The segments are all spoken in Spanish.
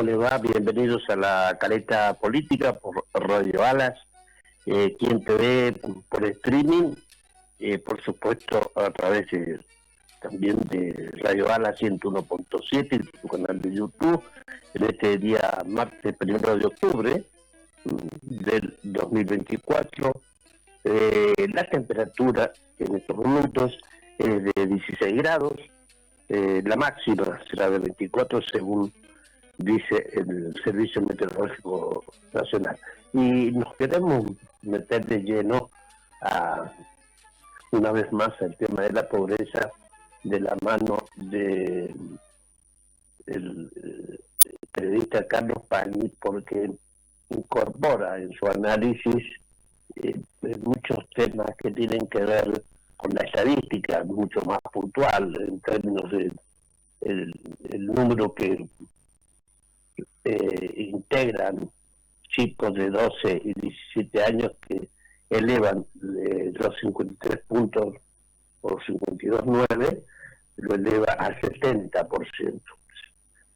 ¿Cómo le va? Bienvenidos a la Caleta Política por Radio Alas, quien te ve por streaming, por supuesto a través también de Radio Alas 101.7, tu canal de YouTube, en este día martes 1 de octubre del 2024. La temperatura en estos momentos es de 16 grados, la máxima será de 24 según dice el Servicio Meteorológico Nacional. Y nos queremos meter de lleno una vez más al tema de la pobreza de la mano de el periodista Carlos Pañi, porque incorpora en su análisis muchos temas que tienen que ver con la estadística, mucho más puntual en términos de el número que integran chicos de 12 y 17 años que elevan los 53 puntos por 52,9, lo eleva al 70%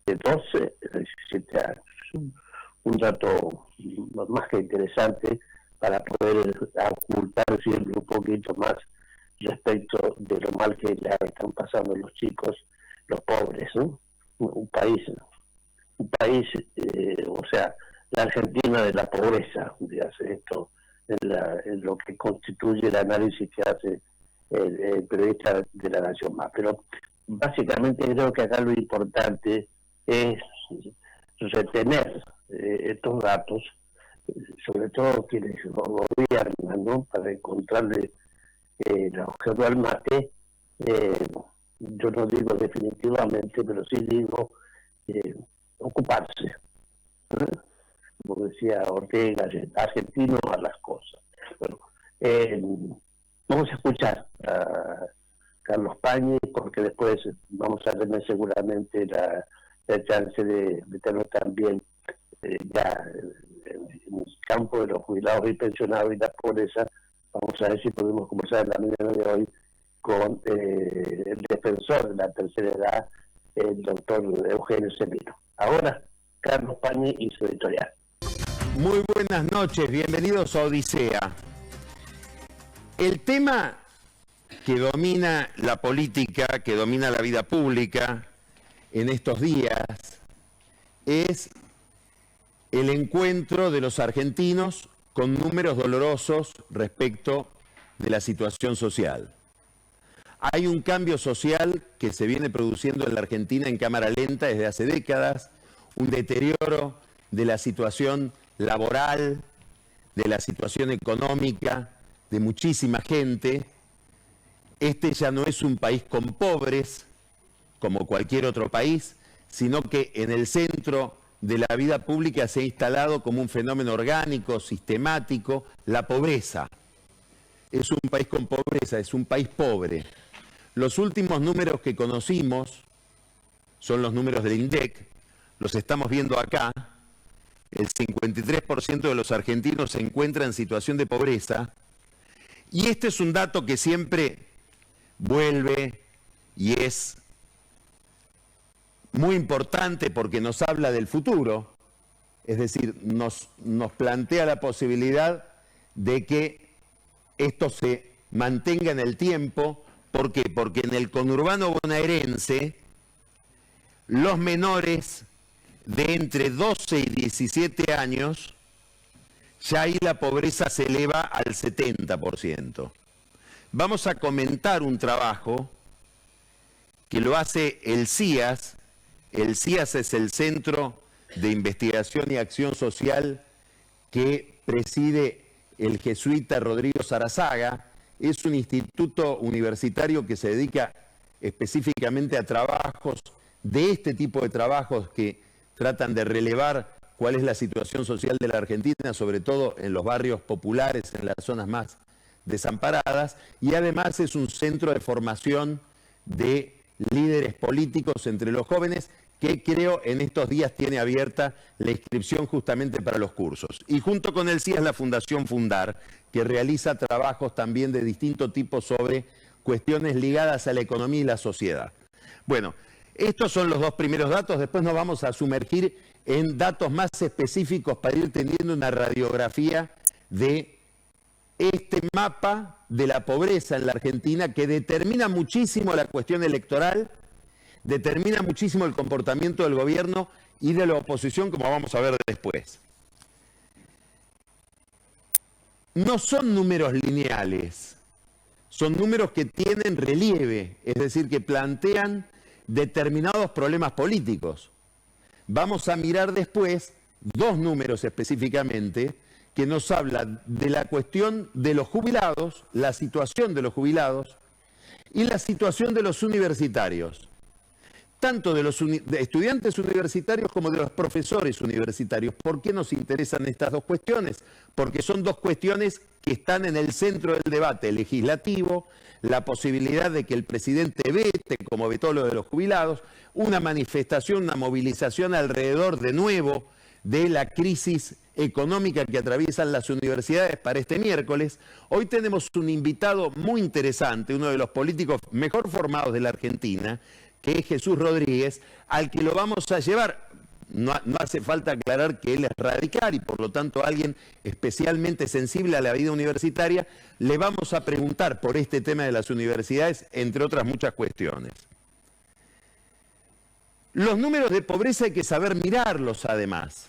de 12 a 17 años. Un dato más que interesante para poder ocultar siempre un poquito más respecto de lo mal que ya están pasando los chicos, los pobres, ¿no? Un país, o sea, la Argentina de la pobreza, hace esto en lo que constituye el análisis que hace el periodista de La Nación Más. Pero básicamente creo que acá lo importante es retener estos datos, sobre todo quienes gobiernan, ¿no? Para encontrarle el agujero al mate. Yo no digo definitivamente, pero sí digo ocuparse, como decía Ortega, argentino a las cosas. Bueno, vamos a escuchar a Carlos Pañi, porque después vamos a tener seguramente la chance de meternos también ya en el campo de los jubilados y pensionados y la pobreza. Vamos a ver si podemos conversar en la mañana de hoy con el defensor de la tercera edad, el doctor Eugenio Semino. Ahora, Carlos Pañi y su editorial. Muy buenas noches, bienvenidos a Odisea. El tema que domina la política, que domina la vida pública en estos días, es el encuentro de los argentinos con números dolorosos respecto de la situación social. Hay un cambio social que se viene produciendo en la Argentina en cámara lenta desde hace décadas, un deterioro de la situación laboral, de la situación económica de muchísima gente. Este ya no es un país con pobres, como cualquier otro país, sino que en el centro de la vida pública se ha instalado como un fenómeno orgánico, sistemático, la pobreza. Es un país con pobreza, es un país pobre. Los últimos números que conocimos son los números del INDEC, los estamos viendo acá. El 53% de los argentinos se encuentra en situación de pobreza, y este es un dato que siempre vuelve y es muy importante porque nos habla del futuro, es decir, nos plantea la posibilidad de que esto se mantenga en el tiempo. ¿Por qué? Porque en el conurbano bonaerense los menores de entre 12 y 17 años, ya ahí la pobreza se eleva al 70%. Vamos a comentar un trabajo que lo hace el CIAS. El CIAS es el Centro de Investigación y Acción Social que preside el jesuita Rodrigo Sarazaga. Es un instituto universitario que se dedica específicamente a trabajos de este tipo de trabajos que tratan de relevar cuál es la situación social de la Argentina, sobre todo en los barrios populares, en las zonas más desamparadas, y además es un centro de formación de líderes políticos entre los jóvenes, que creo en estos días tiene abierta la inscripción justamente para los cursos. Y junto con el CIAS la Fundación Fundar, que realiza trabajos también de distinto tipo sobre cuestiones ligadas a la economía y la sociedad. Bueno, Estos son los dos primeros datos, después nos vamos a sumergir en datos más específicos para ir teniendo una radiografía de este mapa de la pobreza en la Argentina que determina muchísimo la cuestión electoral, determina muchísimo el comportamiento del gobierno y de la oposición, como vamos a ver después. No son números lineales, son números que tienen relieve, es decir, que plantean determinados problemas políticos. Vamos a mirar después dos números específicamente que nos hablan de la cuestión de los jubilados, la situación de los jubilados y la situación de los universitarios, tanto de los estudiantes universitarios como de los profesores universitarios. ¿Por qué nos interesan estas dos cuestiones? Porque son dos cuestiones que están en el centro del debate legislativo, la posibilidad de que el presidente vete, como vetó lo de los jubilados, una manifestación, una movilización alrededor de nuevo de la crisis económica que atraviesan las universidades para este miércoles. Hoy tenemos un invitado muy interesante, uno de los políticos mejor formados de la Argentina, que es Jesús Rodríguez, al que lo vamos a llevar. No hace falta aclarar que él es radical y por lo tanto alguien especialmente sensible a la vida universitaria. Le vamos a preguntar por este tema de las universidades, entre otras muchas cuestiones. Los números de pobreza hay que saber mirarlos además.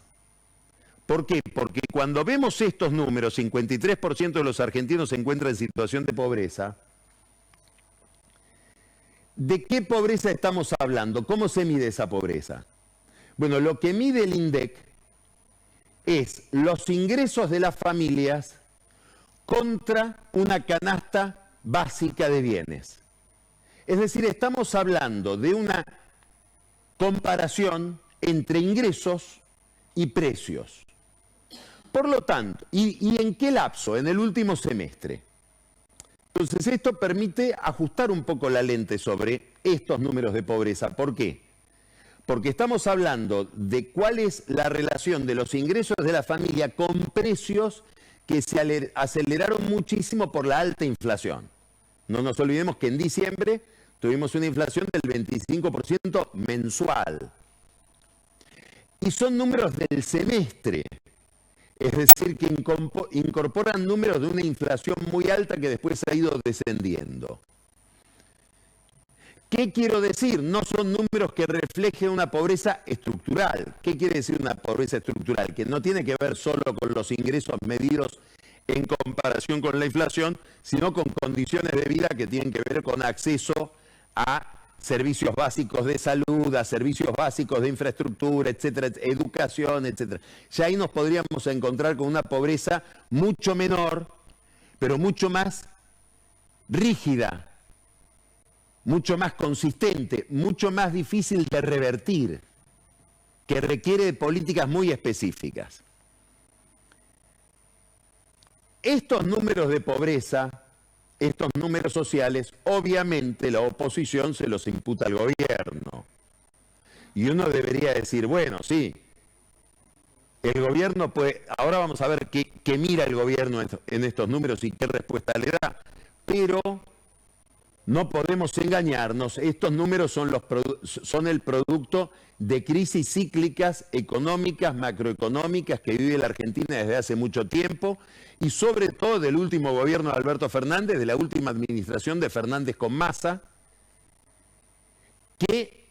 ¿Por qué? Porque cuando vemos estos números, 53% de los argentinos se encuentran en situación de pobreza. ¿De qué pobreza estamos hablando? ¿Cómo se mide esa pobreza? Bueno, lo que mide el INDEC es los ingresos de las familias contra una canasta básica de bienes. Es decir, estamos hablando de una comparación entre ingresos y precios. Por lo tanto, ¿y en qué lapso? En el último semestre. Entonces, esto permite ajustar un poco la lente sobre estos números de pobreza. ¿Por qué? Porque estamos hablando de cuál es la relación de los ingresos de la familia con precios que se aceleraron muchísimo por la alta inflación. No nos olvidemos que en diciembre tuvimos una inflación del 25% mensual. Y son números del semestre. Es decir, que incorporan números de una inflación muy alta que después ha ido descendiendo. ¿Qué quiero decir? No son números que reflejen una pobreza estructural. ¿Qué quiere decir una pobreza estructural? Que no tiene que ver solo con los ingresos medidos en comparación con la inflación, sino con condiciones de vida que tienen que ver con acceso a servicios básicos de salud, a servicios básicos de infraestructura, etcétera, educación, etcétera. Ya ahí nos podríamos encontrar con una pobreza mucho menor, pero mucho más rígida, mucho más consistente, mucho más difícil de revertir, que requiere de políticas muy específicas. Estos números de pobreza, estos números sociales, obviamente la oposición se los imputa al gobierno. Y uno debería decir, bueno, sí, el gobierno puede... Ahora vamos a ver qué mira el gobierno en estos números y qué respuesta le da. Pero no podemos engañarnos, estos números son el producto de crisis cíclicas económicas, macroeconómicas que vive la Argentina desde hace mucho tiempo y sobre todo del último gobierno de Alberto Fernández, de la última administración de Fernández con Massa, que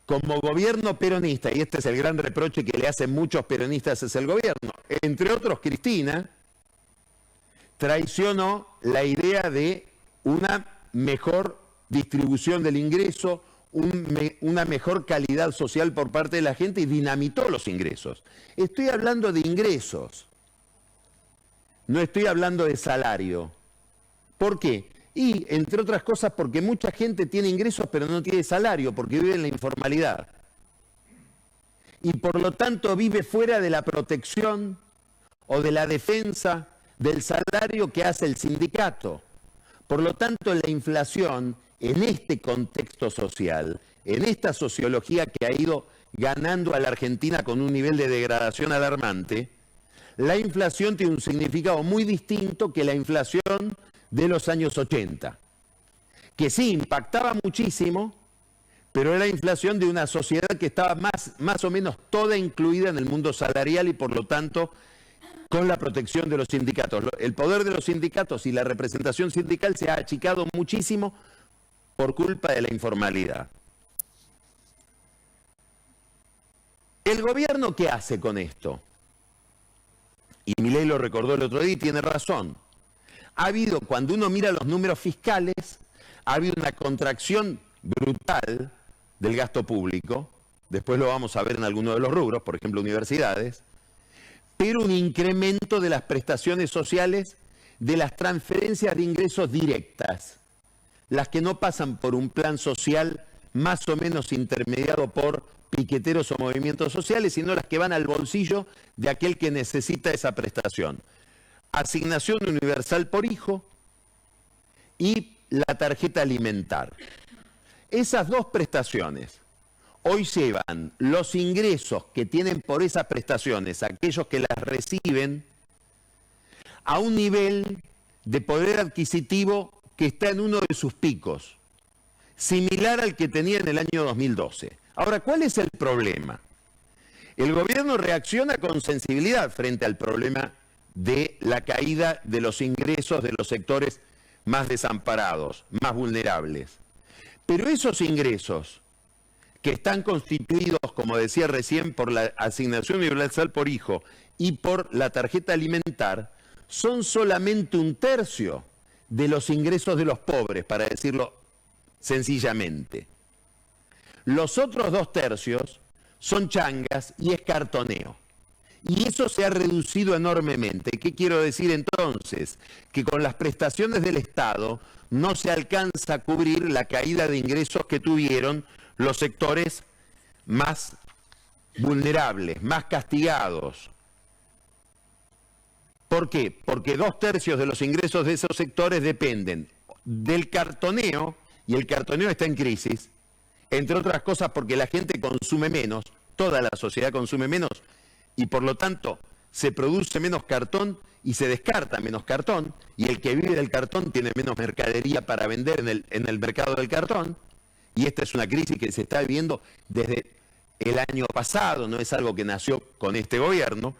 como gobierno peronista, y este es el gran reproche que le hacen muchos peronistas hacia el gobierno, entre otros Cristina, traicionó la idea de una mejor distribución del ingreso, una mejor calidad social por parte de la gente y dinamitó los ingresos. Estoy hablando de ingresos, no estoy hablando de salario. ¿Por qué? Y, entre otras cosas, porque mucha gente tiene ingresos pero no tiene salario, porque vive en la informalidad. Y por lo tanto vive fuera de la protección o de la defensa del salario que hace el sindicato. Por lo tanto, la inflación, en este contexto social, en esta sociología que ha ido ganando a la Argentina con un nivel de degradación alarmante, la inflación tiene un significado muy distinto que la inflación de los años 80, que sí impactaba muchísimo, pero era la inflación de una sociedad que estaba más o menos toda incluida en el mundo salarial y por lo tanto con la protección de los sindicatos. El poder de los sindicatos y la representación sindical se ha achicado muchísimo por culpa de la informalidad. ¿El gobierno qué hace con esto? Y Milei lo recordó el otro día y tiene razón. Ha habido, cuando uno mira los números fiscales, ha habido una contracción brutal del gasto público, después lo vamos a ver en algunos de los rubros, por ejemplo universidades, pero un incremento de las prestaciones sociales, de las transferencias de ingresos directas, las que no pasan por un plan social más o menos intermediado por piqueteros o movimientos sociales, sino las que van al bolsillo de aquel que necesita esa prestación. Asignación universal por hijo y la tarjeta alimentar. Esas dos prestaciones hoy llevan los ingresos que tienen por esas prestaciones, aquellos que las reciben, a un nivel de poder adquisitivo que está en uno de sus picos, similar al que tenía en el año 2012. Ahora, ¿cuál es el problema? El gobierno reacciona con sensibilidad frente al problema de la caída de los ingresos de los sectores más desamparados, más vulnerables. Pero esos ingresos que están constituidos, como decía recién, por la asignación universal por hijo y por la tarjeta alimentar, son solamente un tercio de los ingresos de los pobres, para decirlo sencillamente. Los otros 2 tercios son changas y es cartoneo. Y eso se ha reducido enormemente. ¿Qué quiero decir entonces? Que con las prestaciones del Estado no se alcanza a cubrir la caída de ingresos que tuvieron los sectores más vulnerables, más castigados. ¿Por qué? Porque 2 tercios de los ingresos de esos sectores dependen del cartoneo, y el cartoneo está en crisis, entre otras cosas porque la gente consume menos, toda la sociedad consume menos, y por lo tanto se produce menos cartón y se descarta menos cartón, y el que vive del cartón tiene menos mercadería para vender en el mercado del cartón, y esta es una crisis que se está viviendo desde el año pasado, no es algo que nació con este gobierno.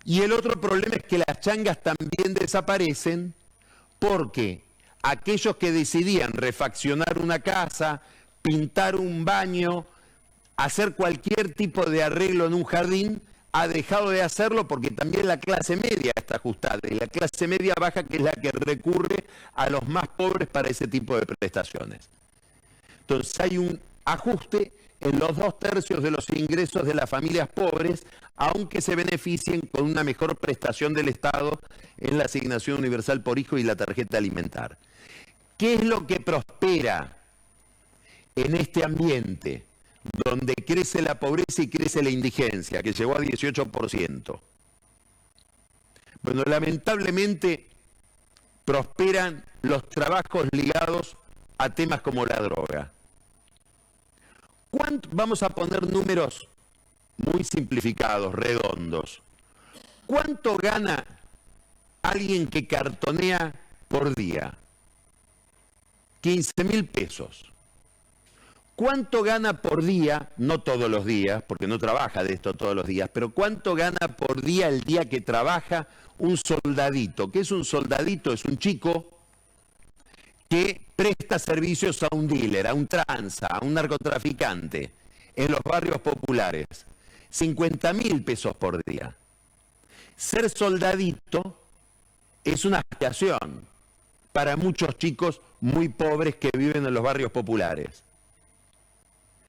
Y el otro problema es que las changas también desaparecen porque aquellos que decidían refaccionar una casa, pintar un baño, hacer cualquier tipo de arreglo en un jardín, ha dejado de hacerlo porque también la clase media está ajustada, y la clase media baja, que es la que recurre a los más pobres para ese tipo de prestaciones. Entonces hay un ajuste en los 2 tercios de los ingresos de las familias pobres, aunque se beneficien con una mejor prestación del Estado en la asignación universal por hijo y la tarjeta alimentar. ¿Qué es lo que prospera en este ambiente donde crece la pobreza y crece la indigencia, que llegó a 18%? Bueno, lamentablemente prosperan los trabajos ligados a temas como la droga. Vamos a poner números muy simplificados, redondos. ¿Cuánto gana alguien que cartonea por día? 15.000 pesos. ¿Cuánto gana por día? No todos los días, porque no trabaja de esto todos los días, pero ¿cuánto gana por día el día que trabaja un soldadito? ¿Qué es un soldadito? Es un chico que presta servicios a un dealer, a un tranza, a un narcotraficante en los barrios populares. 50.000 pesos por día. Ser soldadito es una aspiración para muchos chicos muy pobres que viven en los barrios populares.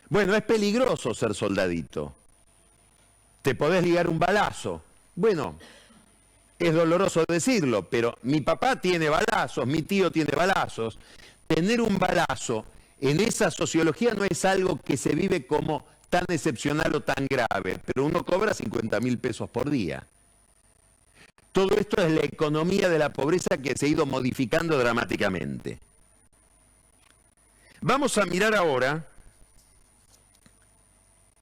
Bueno, es peligroso ser soldadito. Te podés ligar un balazo. Bueno, es doloroso decirlo, pero mi papá tiene balazos, mi tío tiene balazos. Tener un balazo en esa sociología no es algo que se vive como tan excepcional o tan grave, pero uno cobra 50.000 pesos por día. Todo esto es la economía de la pobreza que se ha ido modificando dramáticamente. Vamos a mirar ahora,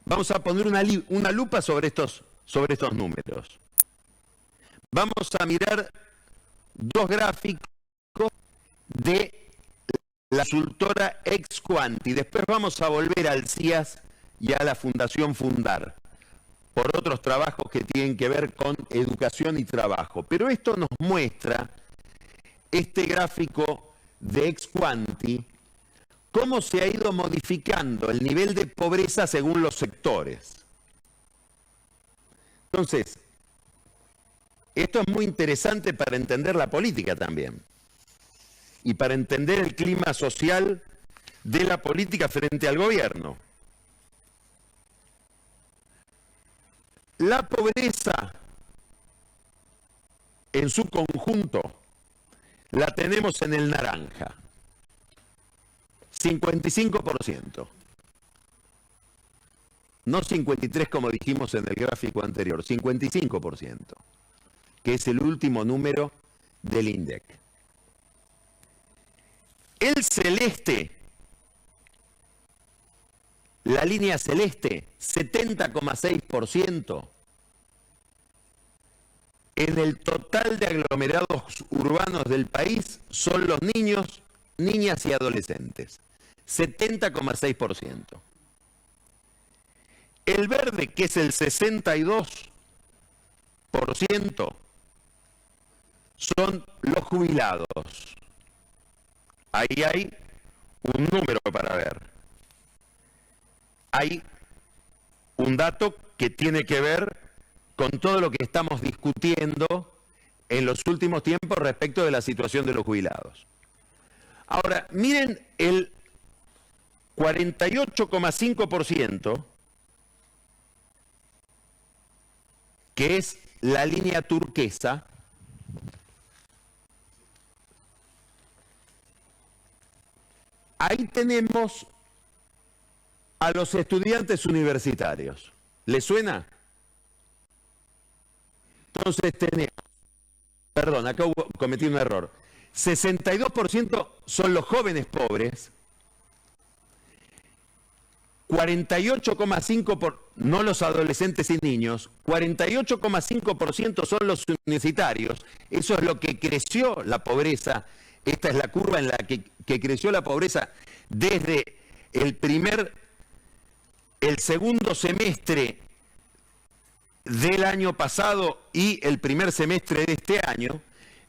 vamos a poner una lupa sobre estos números. Vamos a mirar 2 gráficos de la consultora Exquanti. Después vamos a volver al CIAS y a la Fundación Fundar por otros trabajos que tienen que ver con educación y trabajo. Pero esto nos muestra, este gráfico de Exquanti, cómo se ha ido modificando el nivel de pobreza según los sectores. Entonces, esto es muy interesante para entender la política también y para entender el clima social de la política frente al gobierno. La pobreza en su conjunto la tenemos en el naranja, 55%. No 53 como dijimos en el gráfico anterior, 55%, que es el último número del INDEC. El celeste, la línea celeste, 70,6% en el total de aglomerados urbanos del país son los niños, niñas y adolescentes. 70,6%. El verde, que es el 62%, son los jubilados. Ahí hay un número para ver. Hay un dato que tiene que ver con todo lo que estamos discutiendo en los últimos tiempos respecto de la situación de los jubilados. Ahora, miren el 48,5%, que es la línea turquesa. Ahí tenemos a los estudiantes universitarios. ¿Les suena? Entonces tenemos, perdón, acá cometí un error. 62% son los jóvenes pobres, 48,5%, no los adolescentes y niños, 48,5% son los universitarios. Eso es lo que creció la pobreza. Esta es la curva en la que creció la pobreza desde el segundo semestre del año pasado y el primer semestre de este año,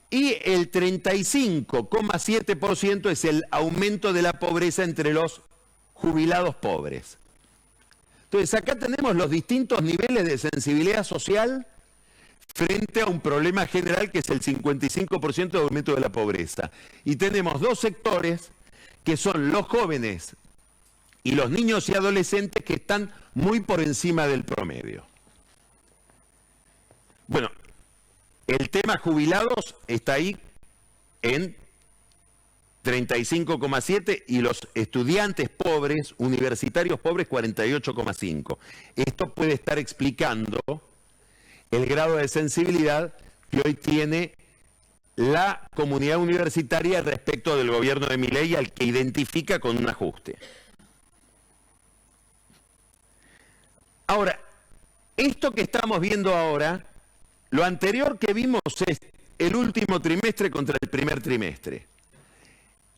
y el 35,7% es el aumento de la pobreza entre los jubilados pobres. Entonces acá tenemos los distintos niveles de sensibilidad social frente a un problema general que es el 55% de aumento de la pobreza. Y tenemos dos sectores que son los jóvenes y los niños y adolescentes que están muy por encima del promedio. Bueno, el tema jubilados está ahí en 35,7 y los estudiantes pobres, universitarios pobres, 48,5. Esto puede estar explicando el grado de sensibilidad que hoy tiene la comunidad universitaria respecto del gobierno de Milei, al que identifica con un ajuste. Ahora, esto que estamos viendo ahora, lo anterior que vimos es el último trimestre contra el primer trimestre.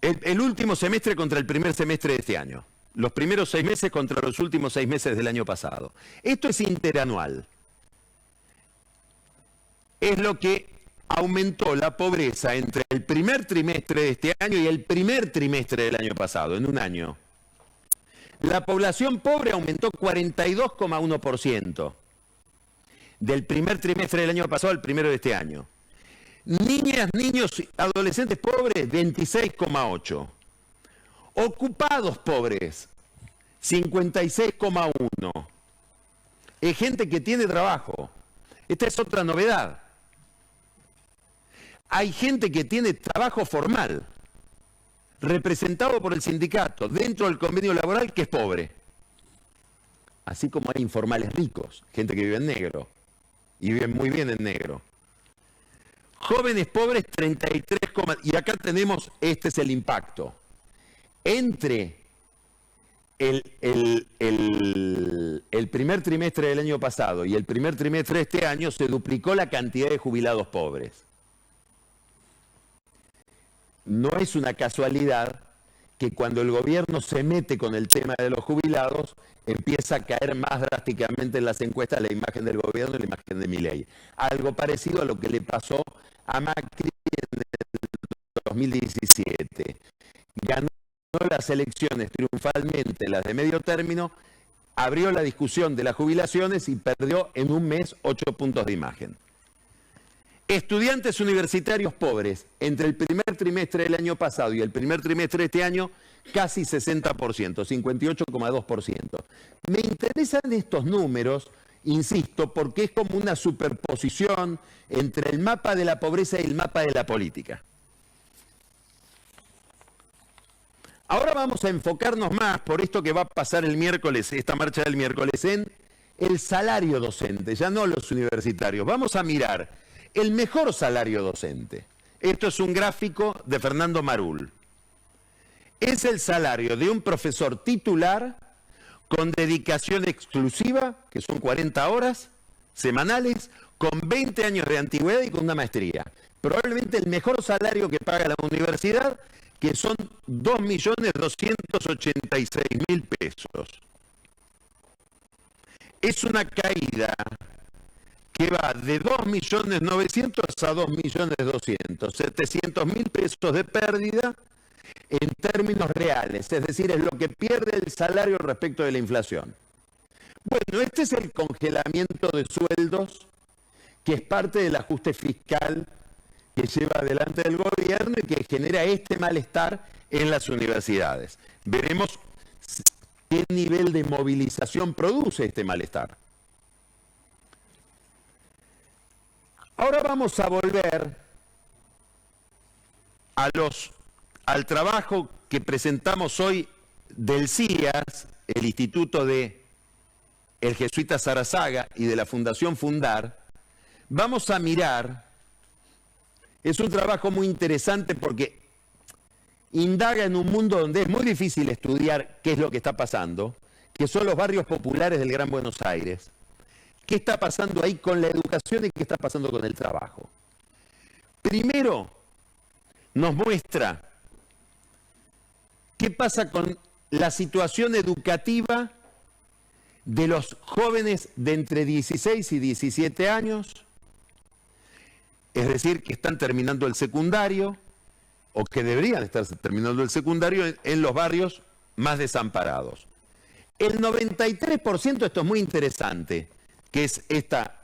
El último semestre contra el primer semestre de este año. Los primeros 6 meses contra los últimos 6 meses del año pasado. Esto es interanual. Es lo que aumentó la pobreza entre el primer trimestre de este año y el primer trimestre del año pasado, en un año. La población pobre aumentó 42,1%. Del primer trimestre del año pasado al primero de este año. Niñas, niños, adolescentes pobres, 26,8. Ocupados pobres, 56,1. Es gente que tiene trabajo. Esta es otra novedad. Hay gente que tiene trabajo formal, representado por el sindicato, dentro del convenio laboral, que es pobre. Así como hay informales ricos, gente que vive en negro. Y viven muy bien en negro. Jóvenes pobres, 33, y acá tenemos, este es el impacto. Entre el primer trimestre del año pasado y el primer trimestre de este año se duplicó la cantidad de jubilados pobres. No es una casualidad que cuando el gobierno se mete con el tema de los jubilados, empieza a caer más drásticamente en las encuestas la imagen del gobierno y la imagen de Milei. Algo parecido a lo que le pasó a Macri en el 2017. Ganó las elecciones triunfalmente, las de medio término, abrió la discusión de las jubilaciones y perdió en un mes 8 puntos de imagen. Estudiantes universitarios pobres, entre el primer trimestre del año pasado y el primer trimestre de este año, casi 60%, 58,2%. Me interesan estos números, insisto, porque es como una superposición entre el mapa de la pobreza y el mapa de la política. Ahora vamos a enfocarnos más, por esto que va a pasar el miércoles, esta marcha del miércoles, en el salario docente, ya no los universitarios. Vamos a mirar el mejor salario docente. Esto es un gráfico de Fernando Marul. Es el salario de un profesor titular con dedicación exclusiva, que son 40 horas semanales, con 20 años de antigüedad y con una maestría. Probablemente el mejor salario que paga la universidad, que son 2.286.000 pesos. Es una caída que va de 2.900.000 a 2.200.000, 700.000 pesos de pérdida en términos reales, es decir, es lo que pierde el salario respecto de la inflación. Bueno, este es el congelamiento de sueldos, que es parte del ajuste fiscal que lleva adelante el gobierno y que genera este malestar en las universidades. Veremos qué nivel de movilización produce este malestar. Ahora vamos a volver al trabajo que presentamos hoy del CIAS, el Instituto de el Jesuita Sarazaga y de la Fundación Fundar. Vamos a mirar, es un trabajo muy interesante porque indaga en un mundo donde es muy difícil estudiar qué es lo que está pasando, que son los barrios populares del Gran Buenos Aires. ¿Qué está pasando ahí con la educación y qué está pasando con el trabajo? Primero, nos muestra qué pasa con la situación educativa de los jóvenes de entre 16 y 17 años, es decir, que están terminando el secundario o que deberían estar terminando el secundario en los barrios más desamparados. El 93%, esto es muy interesante, que es esta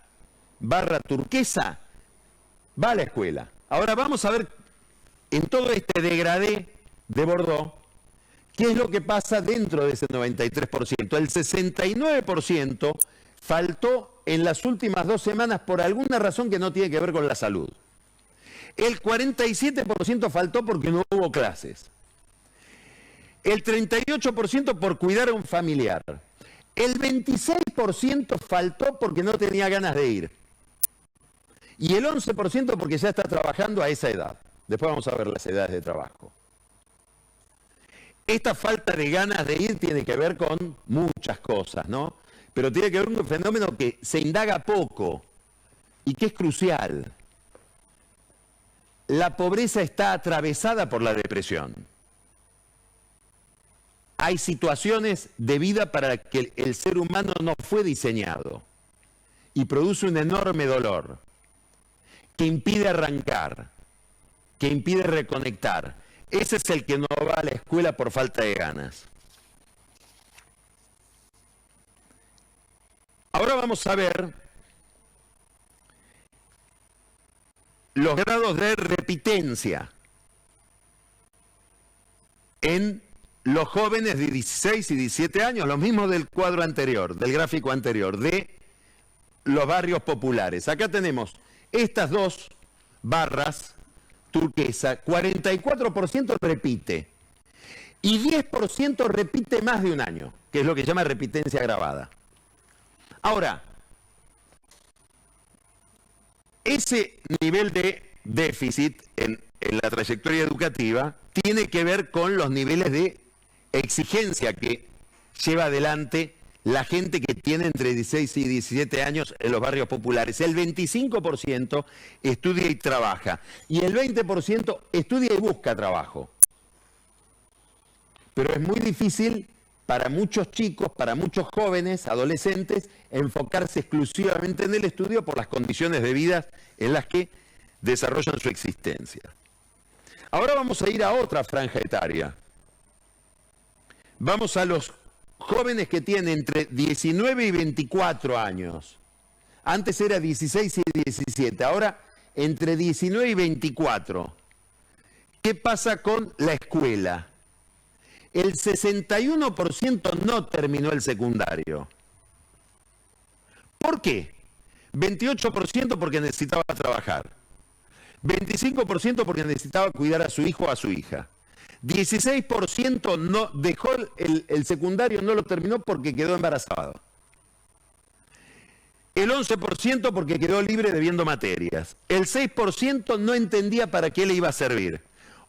barra turquesa, va a la escuela. Ahora vamos a ver en todo este degradé de Bordeaux, qué es lo que pasa dentro de ese 93%. El 69% faltó en las últimas 2 semanas por alguna razón que no tiene que ver con la salud. El 47% faltó porque no hubo clases. El 38% por cuidar a un familiar. El 26% faltó porque no tenía ganas de ir. Y el 11% porque ya está trabajando a esa edad. Después vamos a ver las edades de trabajo. Esta falta de ganas de ir tiene que ver con muchas cosas, ¿no? Pero tiene que ver con un fenómeno que se indaga poco y que es crucial. La pobreza está atravesada por la depresión. Hay situaciones de vida para las que el ser humano no fue diseñado y produce un enorme dolor que impide arrancar, que impide reconectar. Ese es el que no va a la escuela por falta de ganas. Ahora vamos a ver los grados de repitencia en los jóvenes de 16 y 17 años, los mismos del cuadro anterior, del gráfico anterior, de los barrios populares. Acá tenemos estas 2 barras turquesa, 44% repite y 10% repite más de un año, que es lo que llama repitencia agravada. Ahora, ese nivel de déficit en la trayectoria educativa tiene que ver con los niveles de exigencia que lleva adelante la gente que tiene entre 16 y 17 años en los barrios populares. El 25% estudia y trabaja y el 20% estudia y busca trabajo. Pero es muy difícil para muchos chicos, para muchos jóvenes, adolescentes, enfocarse exclusivamente en el estudio por las condiciones de vida en las que desarrollan su existencia. Ahora vamos a ir a otra franja etaria. Vamos a los jóvenes que tienen entre 19 y 24 años. Antes era 16 y 17, ahora entre 19 y 24. ¿Qué pasa con la escuela? El 61% no terminó el secundario. ¿Por qué? 28% porque necesitaba trabajar. 25% porque necesitaba cuidar a su hijo o a su hija. 16% no dejó el secundario, no lo terminó porque quedó embarazado. El 11% porque quedó libre debiendo materias. El 6% no entendía para qué le iba a servir.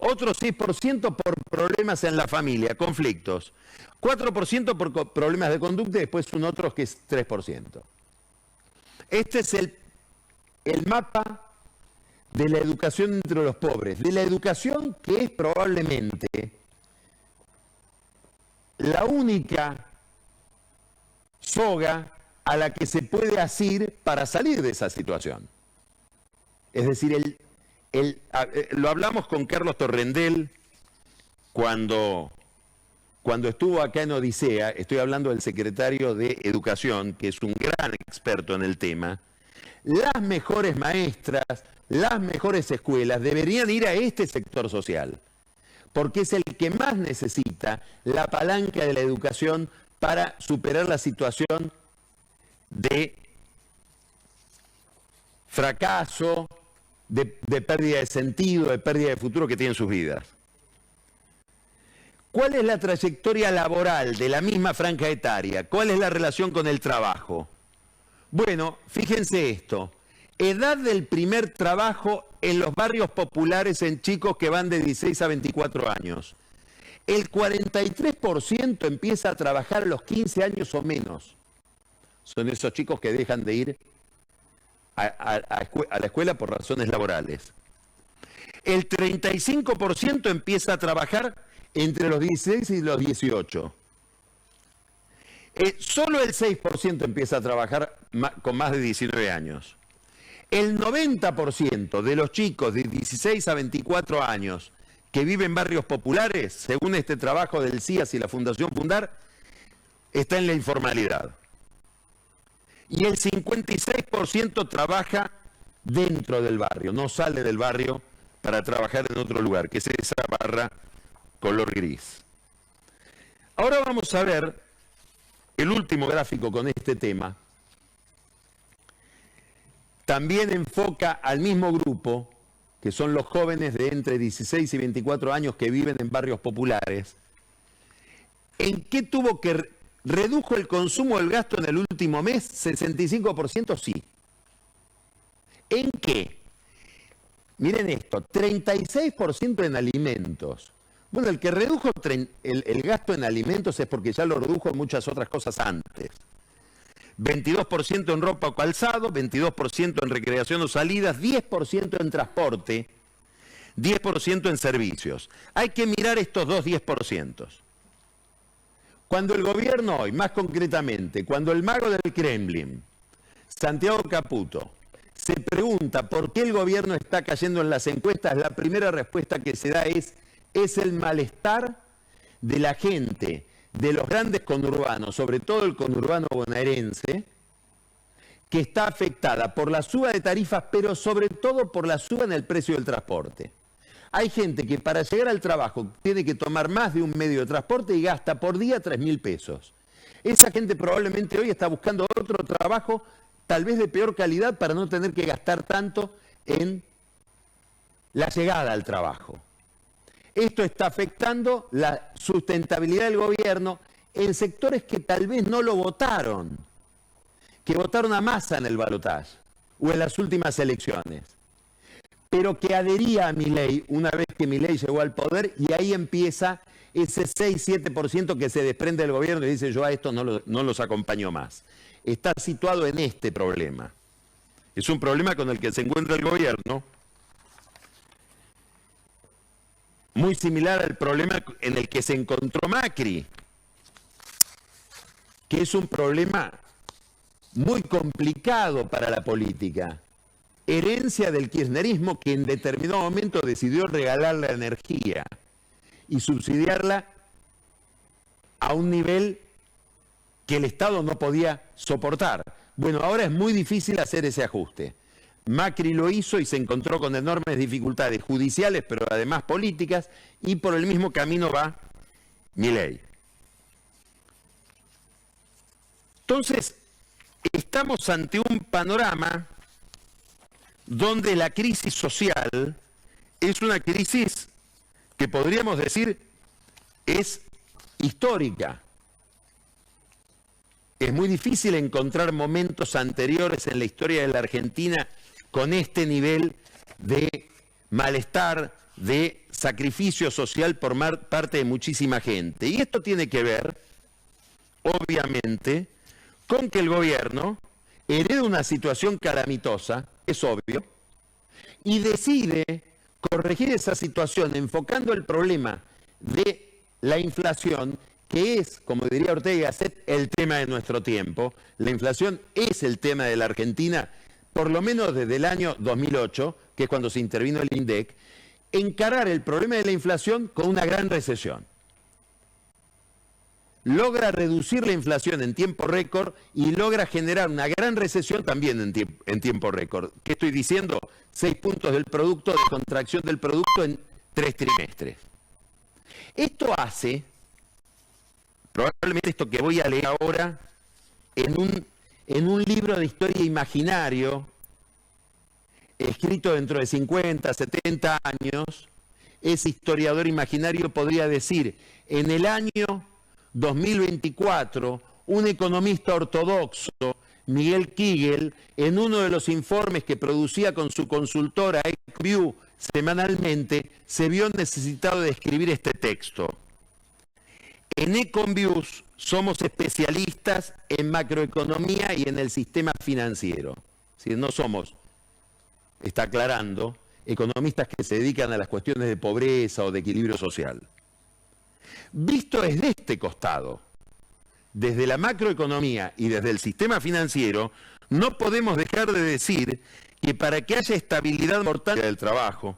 Otro 6% por problemas en la familia, conflictos. 4% por problemas de conducta y después un otro que es 3%. Este es el mapa de la educación entre los pobres, de la educación que es probablemente la única soga a la que se puede asir para salir de esa situación. Es decir, lo hablamos con Carlos Torrendel cuando estuvo acá en Odisea. Estoy hablando del secretario de Educación, que es un gran experto en el tema. Las mejores maestras, las mejores escuelas deberían ir a este sector social, porque es el que más necesita la palanca de la educación para superar la situación de fracaso, de pérdida de sentido, de pérdida de futuro que tienen sus vidas. ¿Cuál es la trayectoria laboral de la misma franja etaria? ¿Cuál es la relación con el trabajo? Bueno, fíjense esto. Edad del primer trabajo en los barrios populares en chicos que van de 16 a 24 años. El 43% empieza a trabajar a los 15 años o menos. Son esos chicos que dejan de ir a la escuela por razones laborales. El 35% empieza a trabajar entre los 16 y los 18. Solo el 6% empieza a trabajar con más de 19 años. El 90% de los chicos de 16 a 24 años que viven en barrios populares, según este trabajo del CIAS y la Fundación Fundar, está en la informalidad. Y el 56% trabaja dentro del barrio, no sale del barrio para trabajar en otro lugar, que es esa barra color gris. Ahora vamos a ver el último gráfico con este tema. También enfoca al mismo grupo, que son los jóvenes de entre 16 y 24 años que viven en barrios populares. ¿En qué tuvo que redujo el consumo del gasto en el último mes? 65% sí. ¿En qué? Miren esto, 36% en alimentos. Bueno, el que redujo el gasto en alimentos es porque ya lo redujo en muchas otras cosas antes. 22% en ropa o calzado, 22% en recreación o salidas, 10% en transporte, 10% en servicios. Hay que mirar estos dos 10%. Cuando el gobierno hoy, más concretamente, cuando el mago del Kremlin, Santiago Caputo, se pregunta por qué el gobierno está cayendo en las encuestas, la primera respuesta que se da es el malestar de la gente de los grandes conurbanos, sobre todo el conurbano bonaerense, que está afectada por la suba de tarifas, pero sobre todo por la suba en el precio del transporte. Hay gente que para llegar al trabajo tiene que tomar más de un medio de transporte y gasta por día 3.000 pesos. Esa gente probablemente hoy está buscando otro trabajo, tal vez de peor calidad, para no tener que gastar tanto en la llegada al trabajo. Esto está afectando la sustentabilidad del gobierno en sectores que tal vez no lo votaron, que votaron a Massa en el balotaje o en las últimas elecciones, pero que adhería a Milei una vez que Milei llegó al poder, y ahí empieza ese 6-7% que se desprende del gobierno y dice: yo a estos no los acompaño más. Está situado en este problema. Es un problema con el que se encuentra el gobierno. muy similar al problema en el que se encontró Macri, que es un problema muy complicado para la política. Herencia del kirchnerismo, que en determinado momento decidió regalar la energía y subsidiarla a un nivel que el Estado no podía soportar. Bueno, ahora es muy difícil hacer ese ajuste. Macri lo hizo y se encontró con enormes dificultades judiciales, pero además políticas, y por el mismo camino va Milei. Entonces, estamos ante un panorama donde la crisis social es una crisis que podríamos decir es histórica. Es muy difícil encontrar momentos anteriores en la historia de la Argentina con este nivel de malestar, de sacrificio social por parte de muchísima gente. Y esto tiene que ver, obviamente, con que el gobierno hereda una situación calamitosa, es obvio, y decide corregir esa situación enfocando el problema de la inflación, que es, como diría Ortega y Gasset, el tema de nuestro tiempo. La inflación es el tema de la Argentina, por lo menos desde el año 2008, que es cuando se intervino el INDEC, encarar el problema de la inflación con una gran recesión. Logra reducir la inflación en tiempo récord y logra generar una gran recesión también en tiempo récord. ¿Qué estoy diciendo? 6 puntos del producto, de contracción del producto en 3 trimestres. Esto hace, probablemente esto que voy a leer ahora, en un libro de historia imaginario, escrito dentro de 50, 70 años, ese historiador imaginario podría decir, en el año 2024, un economista ortodoxo, Miguel Kigel, en uno de los informes que producía con su consultora ECView semanalmente, se vio necesitado de escribir este texto. En EconViews somos especialistas en macroeconomía y en el sistema financiero. Si no somos, está aclarando, economistas que se dedican a las cuestiones de pobreza o de equilibrio social. Visto desde este costado, desde la macroeconomía y desde el sistema financiero, no podemos dejar de decir que para que haya estabilidad mortal del trabajo,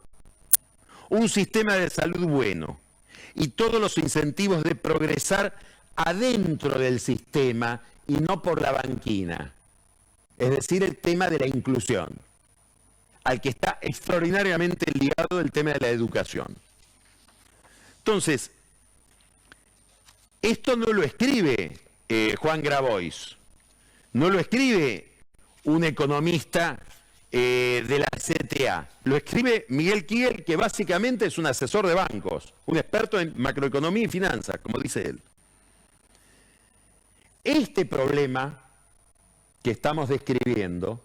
un sistema de salud bueno y todos los incentivos de progresar adentro del sistema y no por la banquina, es decir, el tema de la inclusión, al que está extraordinariamente ligado el tema de la educación. Entonces, esto no lo escribe Juan Grabois, no lo escribe un economista de la CTA, lo escribe Miguel Kigel, que básicamente es un asesor de bancos, un experto en macroeconomía y finanzas, como dice él. Este problema que estamos describiendo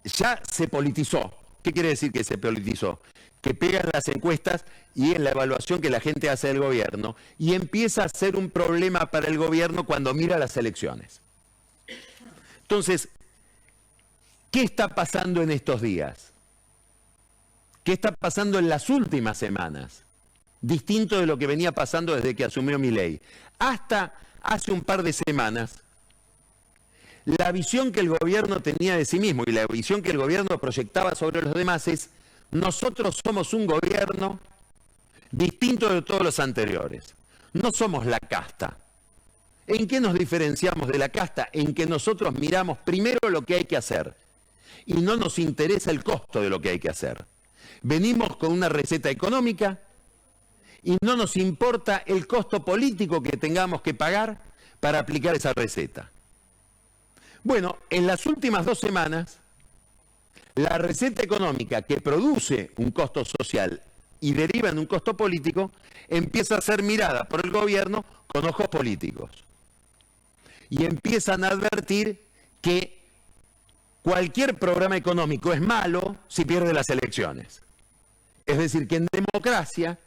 ya se politizó. ¿Qué quiere decir que se politizó? Que pegan las encuestas y en la evaluación que la gente hace del gobierno y empieza a ser un problema para el gobierno cuando mira las elecciones. Entonces, ¿qué está pasando en estos días? ¿Qué está pasando en las últimas semanas? Distinto de lo que venía pasando desde que asumió Milei. Hasta hace un par de semanas, la visión que el gobierno tenía de sí mismo y la visión que el gobierno proyectaba sobre los demás es: nosotros somos un gobierno distinto de todos los anteriores. No somos la casta. ¿En qué nos diferenciamos de la casta? En que nosotros miramos primero lo que hay que hacer y no nos interesa el costo de lo que hay que hacer. Venimos con una receta económica y no nos importa el costo político que tengamos que pagar para aplicar esa receta. Bueno, en las últimas 2 semanas, la receta económica que produce un costo social y deriva en un costo político empieza a ser mirada por el gobierno con ojos políticos. Y empiezan a advertir que cualquier programa económico es malo si pierde las elecciones. Es decir, que en democracia,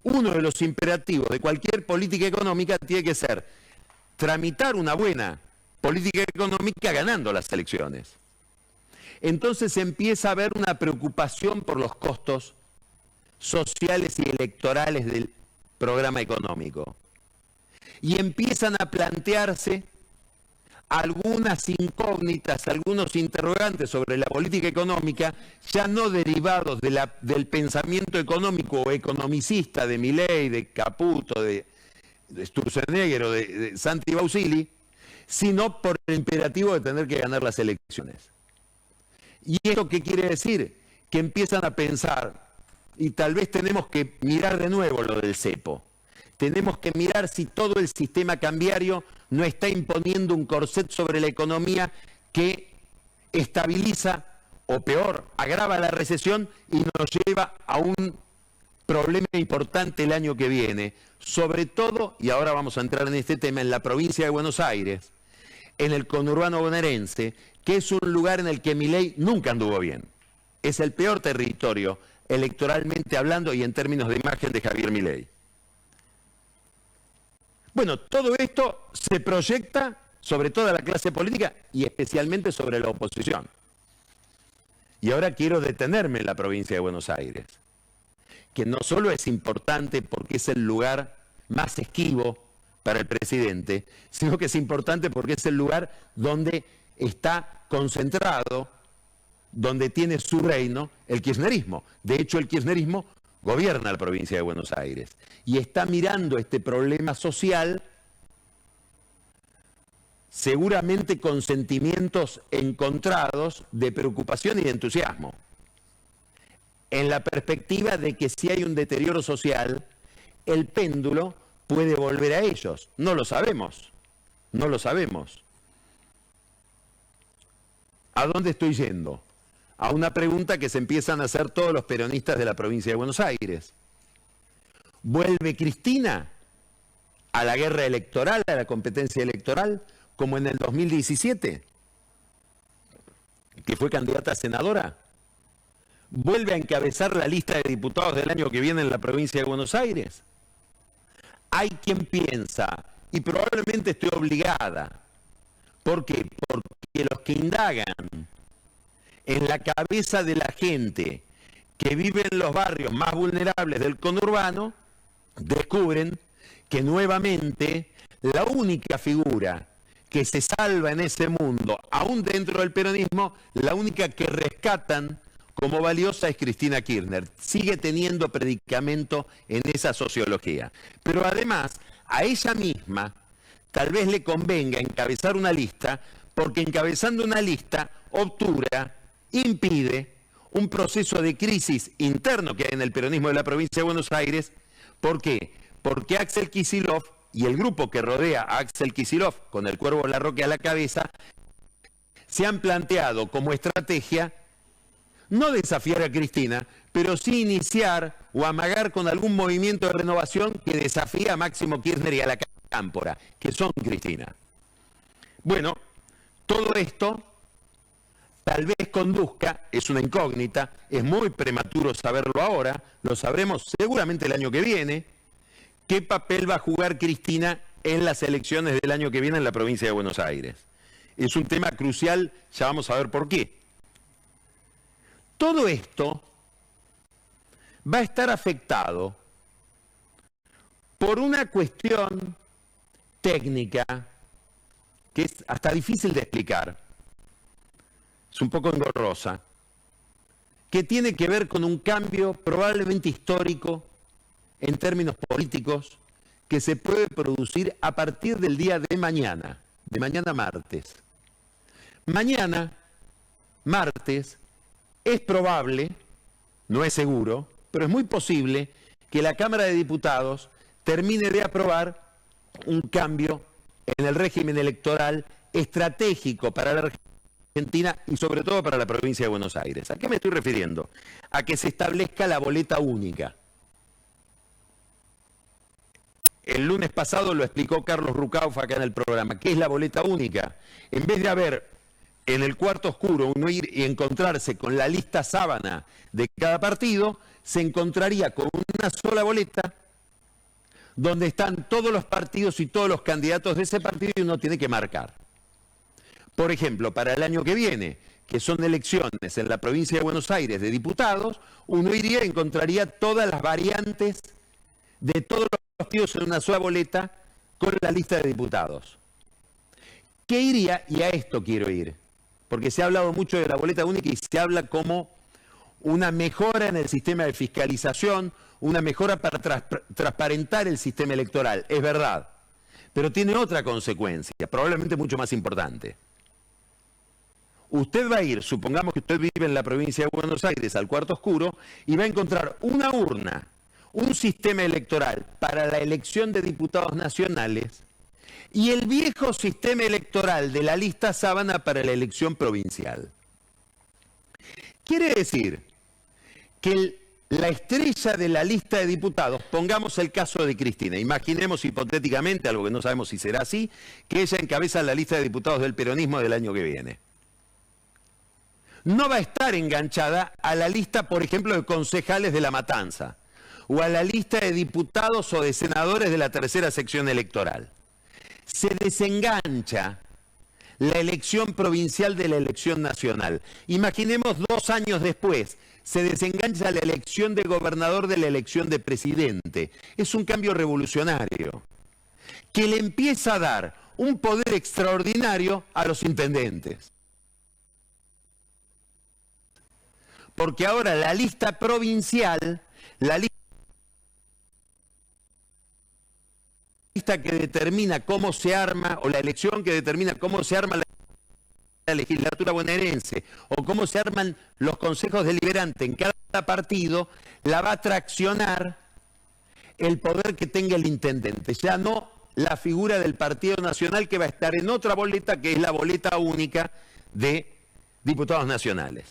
uno de los imperativos de cualquier política económica tiene que ser tramitar una buena política económica ganando las elecciones. Entonces empieza a haber una preocupación por los costos sociales y electorales del programa económico. Y empiezan a plantearse algunas incógnitas, algunos interrogantes sobre la política económica, ya no derivados del pensamiento económico o economicista de Milei, de Caputo, de Sturzenegger o de Santi Bausili, sino por el imperativo de tener que ganar las elecciones. ¿Y esto qué quiere decir? Que empiezan a pensar, y tal vez tenemos que mirar de nuevo lo del cepo. Tenemos que mirar si todo el sistema cambiario no está imponiendo un corset sobre la economía que estabiliza, o peor, agrava la recesión y nos lleva a un problema importante el año que viene. Sobre todo, y ahora vamos a entrar en este tema, en la provincia de Buenos Aires, en el conurbano bonaerense, que es un lugar en el que Milei nunca anduvo bien. Es el peor territorio, electoralmente hablando y en términos de imagen de Javier Milei. Bueno, todo esto se proyecta sobre toda la clase política y especialmente sobre la oposición. Y ahora quiero detenerme en la provincia de Buenos Aires, que no solo es importante porque es el lugar más esquivo para el presidente, sino que es importante porque es el lugar donde está concentrado, donde tiene su reino el kirchnerismo. De hecho, el kirchnerismo gobierna la provincia de Buenos Aires y está mirando este problema social seguramente con sentimientos encontrados de preocupación y de entusiasmo, en la perspectiva de que si hay un deterioro social, el péndulo puede volver a ellos. No lo sabemos, no lo sabemos. ¿A dónde estoy yendo? A una pregunta que se empiezan a hacer todos los peronistas de la provincia de Buenos Aires. ¿Vuelve Cristina a la guerra electoral, a la competencia electoral, como en el 2017, que fue candidata a senadora? ¿Vuelve a encabezar la lista de diputados del año que viene en la provincia de Buenos Aires? Hay quien piensa, y probablemente estoy obligada. ¿Por qué? Porque los que indagan en la cabeza de la gente que vive en los barrios más vulnerables del conurbano, descubren que nuevamente la única figura que se salva en ese mundo, aún dentro del peronismo, la única que rescatan como valiosa es Cristina Kirchner. Sigue teniendo predicamento en esa sociología. Pero además, a ella misma tal vez le convenga encabezar una lista, porque encabezando una lista obtura, impide un proceso de crisis interno que hay en el peronismo de la provincia de Buenos Aires. ¿Por qué? Porque Axel Kicillof y el grupo que rodea a Axel Kicillof, con el Cuervo Larroque a la cabeza, se han planteado como estrategia no desafiar a Cristina, pero sí iniciar o amagar con algún movimiento de renovación que desafía a Máximo Kirchner y a la Cámpora, que son Cristina. Bueno, todo esto tal vez conduzca, es una incógnita, es muy prematuro saberlo ahora, lo sabremos seguramente el año que viene, qué papel va a jugar Cristina en las elecciones del año que viene en la provincia de Buenos Aires. Es un tema crucial, ya vamos a ver por qué. Todo esto va a estar afectado por una cuestión técnica que es hasta difícil de explicar, es un poco engorrosa, que tiene que ver con un cambio probablemente histórico en términos políticos que se puede producir a partir del día de mañana martes. Mañana, martes, es probable, no es seguro, pero es muy posible que la Cámara de Diputados termine de aprobar un cambio en el régimen electoral estratégico para la Argentina y sobre todo para la provincia de Buenos Aires. ¿A qué me estoy refiriendo? A que se establezca la boleta única. El lunes pasado lo explicó Carlos Rucauf acá en el programa. ¿Qué es la boleta única? En vez de haber en el cuarto oscuro uno ir y encontrarse con la lista sábana de cada partido, se encontraría con una sola boleta donde están todos los partidos y todos los candidatos de ese partido y uno tiene que marcar. Por ejemplo, para el año que viene, que son elecciones en la provincia de Buenos Aires de diputados, uno iría y encontraría todas las variantes de todos los partidos en una sola boleta con la lista de diputados. ¿Qué iría? Y a esto quiero ir, porque se ha hablado mucho de la boleta única y se habla como una mejora en el sistema de fiscalización, una mejora para transparentar el sistema electoral. Es verdad, pero tiene otra consecuencia, probablemente mucho más importante. Usted va a ir, supongamos que usted vive en la provincia de Buenos Aires, al cuarto oscuro, y va a encontrar una urna, un sistema electoral para la elección de diputados nacionales y el viejo sistema electoral de la lista sábana para la elección provincial. Quiere decir que la estrella de la lista de diputados, pongamos el caso de Cristina, imaginemos hipotéticamente, algo que no sabemos si será así, que ella encabeza la lista de diputados del peronismo del año que viene. No va a estar enganchada a la lista, por ejemplo, de concejales de La Matanza, o a la lista de diputados o de senadores de la tercera sección electoral. Se desengancha la elección provincial de la elección nacional. Imaginemos 2 años después, se desengancha la elección de gobernador de la elección de presidente. Es un cambio revolucionario que le empieza a dar un poder extraordinario a los intendentes. Porque ahora la lista provincial, la lista que determina cómo se arma, o la elección que determina cómo se arma la legislatura bonaerense, o cómo se arman los consejos deliberantes en cada partido, la va a traccionar el poder que tenga el intendente. Ya no la figura del Partido Nacional, que va a estar en otra boleta, que es la boleta única de diputados nacionales.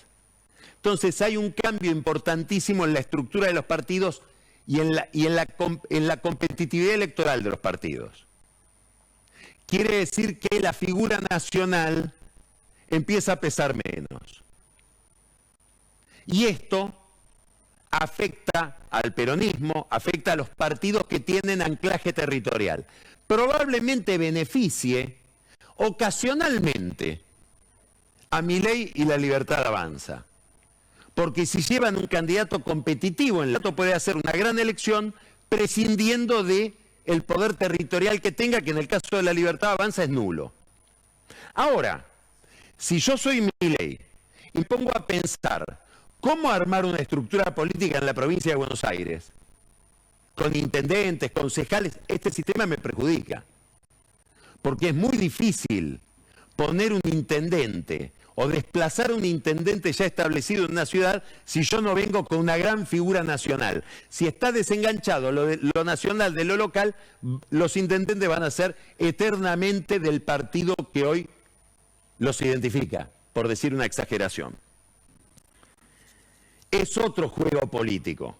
Entonces hay un cambio importantísimo en la estructura de los partidos y en la competitividad electoral de los partidos. Quiere decir que la figura nacional empieza a pesar menos. Y esto afecta al peronismo, afecta a los partidos que tienen anclaje territorial. Probablemente beneficie ocasionalmente a Milei y La Libertad Avanza. Porque si llevan un candidato competitivo, en la puede hacer una gran elección prescindiendo de el poder territorial que tenga, que en el caso de La Libertad Avanza es nulo. Ahora, si yo soy Milei y pongo a pensar cómo armar una estructura política en la provincia de Buenos Aires, con intendentes, concejales, este sistema me perjudica. Porque es muy difícil poner un intendente o desplazar un intendente ya establecido en una ciudad si yo no vengo con una gran figura nacional. Si está desenganchado lo nacional de lo local, los intendentes van a ser eternamente del partido que hoy los identifica, por decir una exageración. Es otro juego político.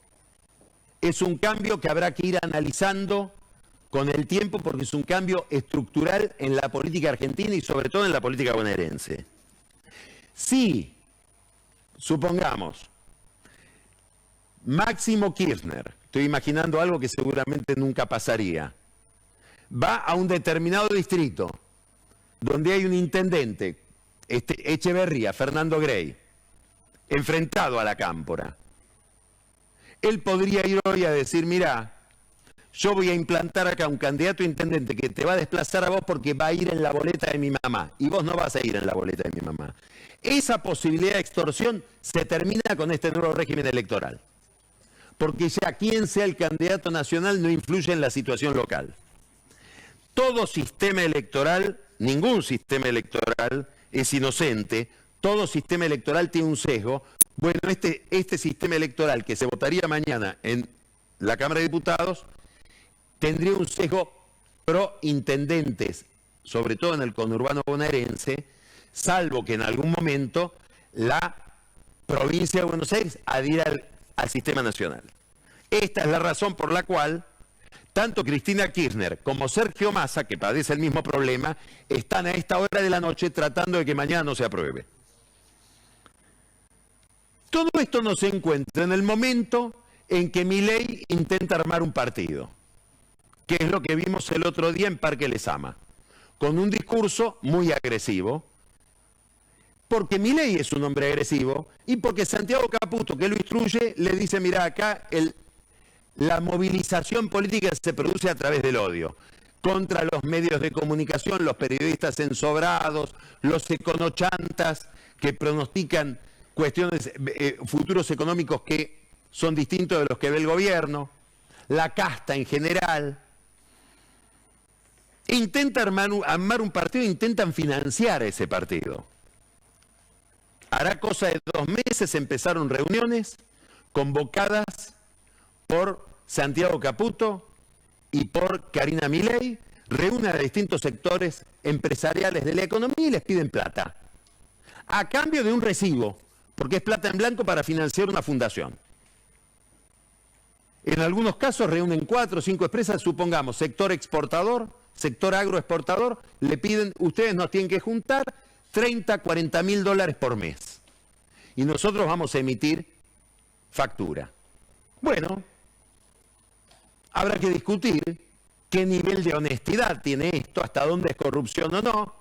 Es un cambio que habrá que ir analizando con el tiempo, porque es un cambio estructural en la política argentina y sobre todo en la política bonaerense. Si, supongamos, Máximo Kirchner, estoy imaginando algo que seguramente nunca pasaría, va a un determinado distrito donde hay un intendente, Echeverría, Fernando Grey, enfrentado a la Cámpora. Él podría ir hoy a decir, mirá, yo voy a implantar acá un candidato a intendente que te va a desplazar a vos porque va a ir en la boleta de mi mamá y vos no vas a ir en la boleta de mi mamá. Esa posibilidad de extorsión se termina con este nuevo régimen electoral. Porque ya quien sea el candidato nacional no influye en la situación local. Todo sistema electoral, ningún sistema electoral es inocente, todo sistema electoral tiene un sesgo. Bueno, este sistema electoral que se votaría mañana en la Cámara de Diputados tendría un sesgo pro intendentes, sobre todo en el conurbano bonaerense, salvo que en algún momento la provincia de Buenos Aires adhiera al sistema nacional. Esta es la razón por la cual tanto Cristina Kirchner como Sergio Massa, que padece el mismo problema, están a esta hora de la noche tratando de que mañana no se apruebe. Todo esto no se encuentra en el momento en que Milei intenta armar un partido, que es lo que vimos el otro día en Parque Lezama, con un discurso muy agresivo, porque Milei es un hombre agresivo y porque Santiago Caputo, que lo instruye, le dice, mira, acá la movilización política se produce a través del odio, contra los medios de comunicación, los periodistas ensobrados, los econochantas que pronostican cuestiones, futuros económicos que son distintos de los que ve el gobierno, la casta en general. Intenta armar un partido, intentan financiar ese partido. Hará cosa de 2 meses, empezaron reuniones convocadas por Santiago Caputo y por Karina Milei, reúnen a distintos sectores empresariales de la economía y les piden plata, a cambio de un recibo, porque es plata en blanco para financiar una fundación. En algunos casos reúnen 4 o 5 empresas, supongamos, sector exportador, sector agroexportador, le piden, ustedes nos tienen que juntar 30, 40 mil dólares por mes. Y nosotros vamos a emitir factura. Bueno, habrá que discutir qué nivel de honestidad tiene esto, hasta dónde es corrupción o no,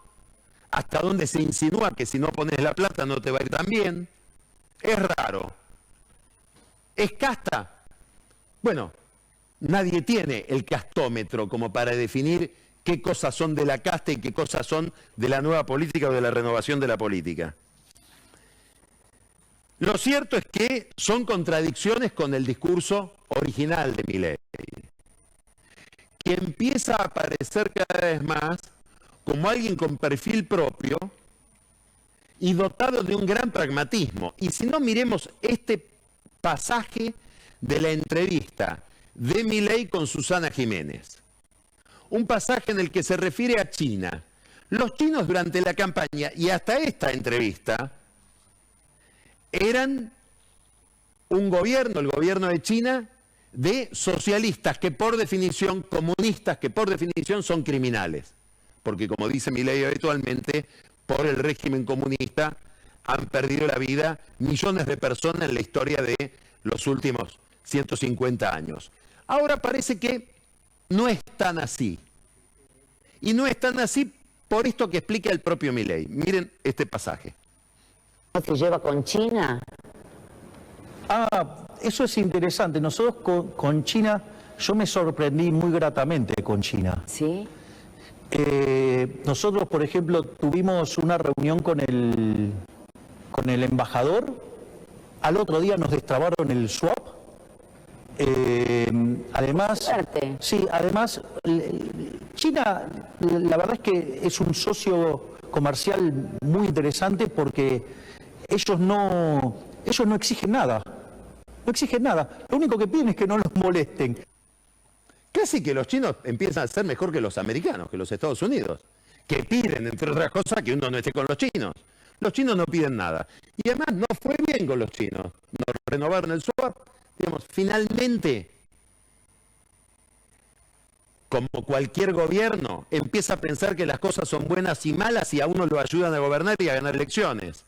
hasta dónde se insinúa que si no pones la plata no te va a ir tan bien. Es raro. ¿Es casta? Bueno, nadie tiene el castómetro como para definir qué cosas son de la casta y qué cosas son de la nueva política o de la renovación de la política. Lo cierto es que son contradicciones con el discurso original de Milei, que empieza a aparecer cada vez más como alguien con perfil propio y dotado de un gran pragmatismo. Y si no, miremos este pasaje de la entrevista de Milei con Susana Jiménez. Un pasaje en el que se refiere a China. Los chinos durante la campaña y hasta esta entrevista eran un gobierno, el gobierno de China, de socialistas que por definición, comunistas que por definición son criminales. Porque como dice Milei habitualmente, por el régimen comunista han perdido la vida millones de personas en la historia de los últimos 150 años. Ahora parece que no es tan así. Y no es tan así por esto que explica el propio Milei. Miren este pasaje. ¿No se lleva con China? Eso es interesante. Nosotros con China, yo me sorprendí muy gratamente con China. ¿Sí? Nosotros, por ejemplo, tuvimos una reunión con el embajador. Al otro día nos destrabaron el swap. Además, sí, además, China, la verdad es que es un socio comercial muy interesante porque ellos no exigen nada. No exigen nada. Lo único que piden es que no los molesten. Casi que los chinos empiezan a ser mejor que los americanos, que los Estados Unidos, que piden, entre otras cosas, que uno no esté con los chinos. Los chinos no piden nada. Y además no fue bien con los chinos. No renovaron el swap. Digamos, finalmente, como cualquier gobierno, empieza a pensar que las cosas son buenas y malas y a uno lo ayudan a gobernar y a ganar elecciones.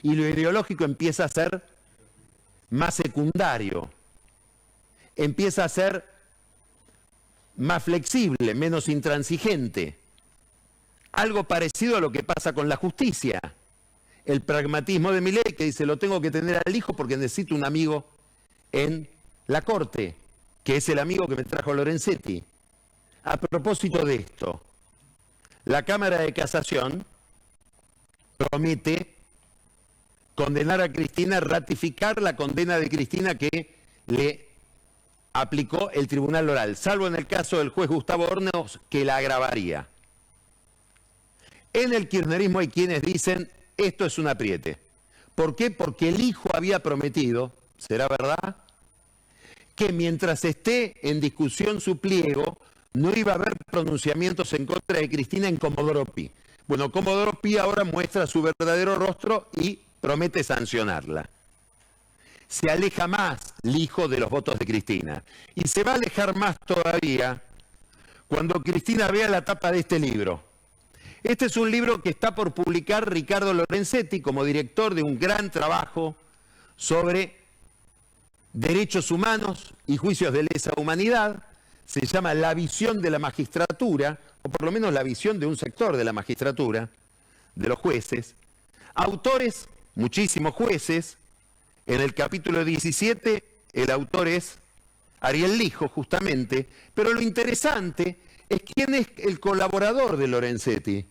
Y lo ideológico empieza a ser más secundario. Empieza a ser más flexible, menos intransigente. Algo parecido a lo que pasa con la justicia. El pragmatismo de Milei que dice, lo tengo que tener al hijo porque necesito un amigo en la corte, que es el amigo que me trajo Lorenzetti. A propósito de esto, la Cámara de Casación promete condenar a Cristina, ratificar la condena de Cristina que le aplicó el Tribunal Oral, salvo en el caso del juez Gustavo Hornos, que la agravaría. En el kirchnerismo hay quienes dicen, esto es un apriete. ¿Por qué? Porque el hijo había prometido, ¿será verdad?, que mientras esté en discusión su pliego, no iba a haber pronunciamientos en contra de Cristina en Comodoro Pi. Bueno, Comodoro Pi ahora muestra su verdadero rostro y promete sancionarla. Se aleja más el hijo de los votos de Cristina. Y se va a alejar más todavía cuando Cristina vea la tapa de este libro. Este es un libro que está por publicar Ricardo Lorenzetti como director de un gran trabajo sobre derechos humanos y juicios de lesa humanidad. Se llama La visión de la magistratura, o por lo menos la visión de un sector de la magistratura, de los jueces. Autores, muchísimos jueces. En el capítulo 17, el autor es Ariel Lijo, justamente, pero lo interesante es quién es el colaborador de Lorenzetti.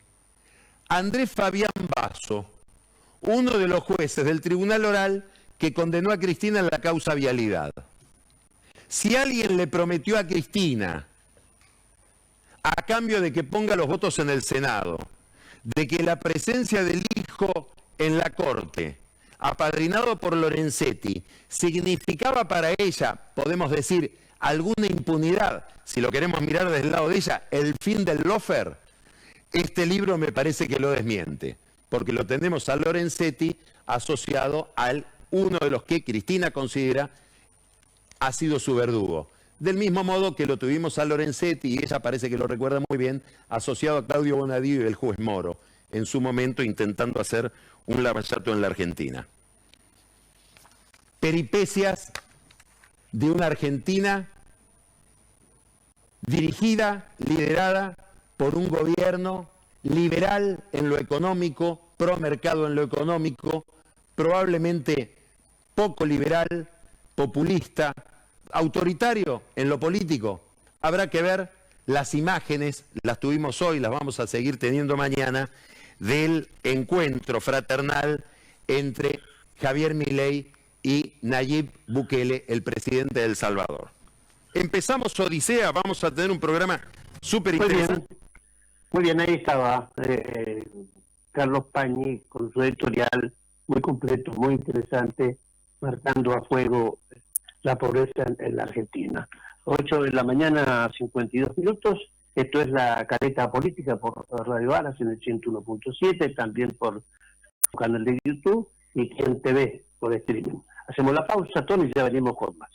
Andrés Fabián Basso, uno de los jueces del Tribunal Oral que condenó a Cristina en la causa vialidad. Si alguien le prometió a Cristina, a cambio de que ponga los votos en el Senado, de que la presencia del hijo en la Corte, apadrinado por Lorenzetti, significaba para ella, podemos decir, alguna impunidad, si lo queremos mirar desde el lado de ella, el fin del lawfare, este libro me parece que lo desmiente, porque lo tenemos a Lorenzetti asociado al uno de los que Cristina considera ha sido su verdugo. Del mismo modo que lo tuvimos a Lorenzetti, y ella parece que lo recuerda muy bien, asociado a Claudio Bonadío y el juez Moro, en su momento intentando hacer un lavallato en la Argentina. Peripecias de una Argentina dirigida, liderada por un gobierno liberal en lo económico, pro mercado en lo económico, probablemente poco liberal, populista, autoritario en lo político. Habrá que ver las imágenes, las tuvimos hoy, las vamos a seguir teniendo mañana, del encuentro fraternal entre Javier Milei y Nayib Bukele, el presidente de El Salvador. Empezamos Odisea, vamos a tener un programa súper interesante. Muy bien, ahí estaba Carlos Pañi con su editorial muy completo, muy interesante, marcando a fuego la pobreza en la Argentina. 8 de la mañana, 52 minutos. Esto es la Careta Política por Radio Alas en el 101.7, también por su canal de YouTube y en TV por streaming. Hacemos la pausa, Tony, y ya venimos con más.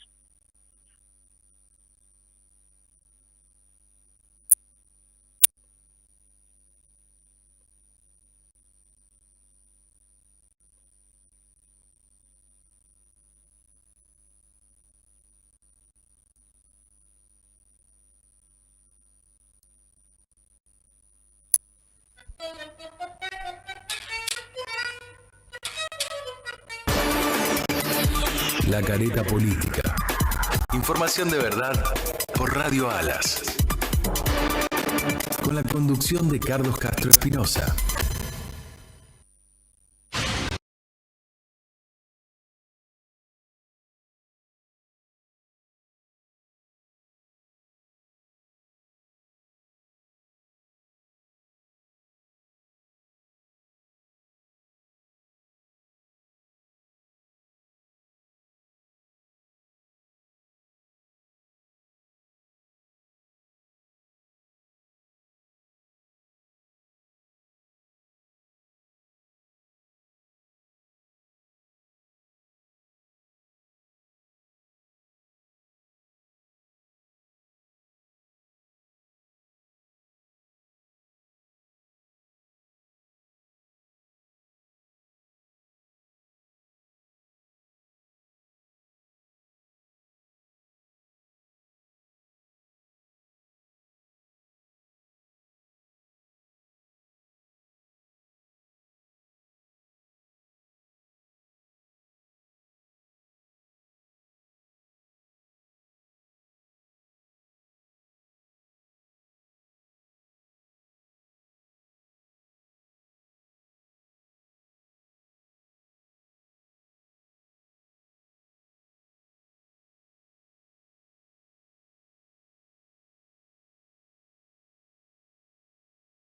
La Careta Política. Información de verdad por Radio Alas. Con la conducción de Carlos Castro Espinosa.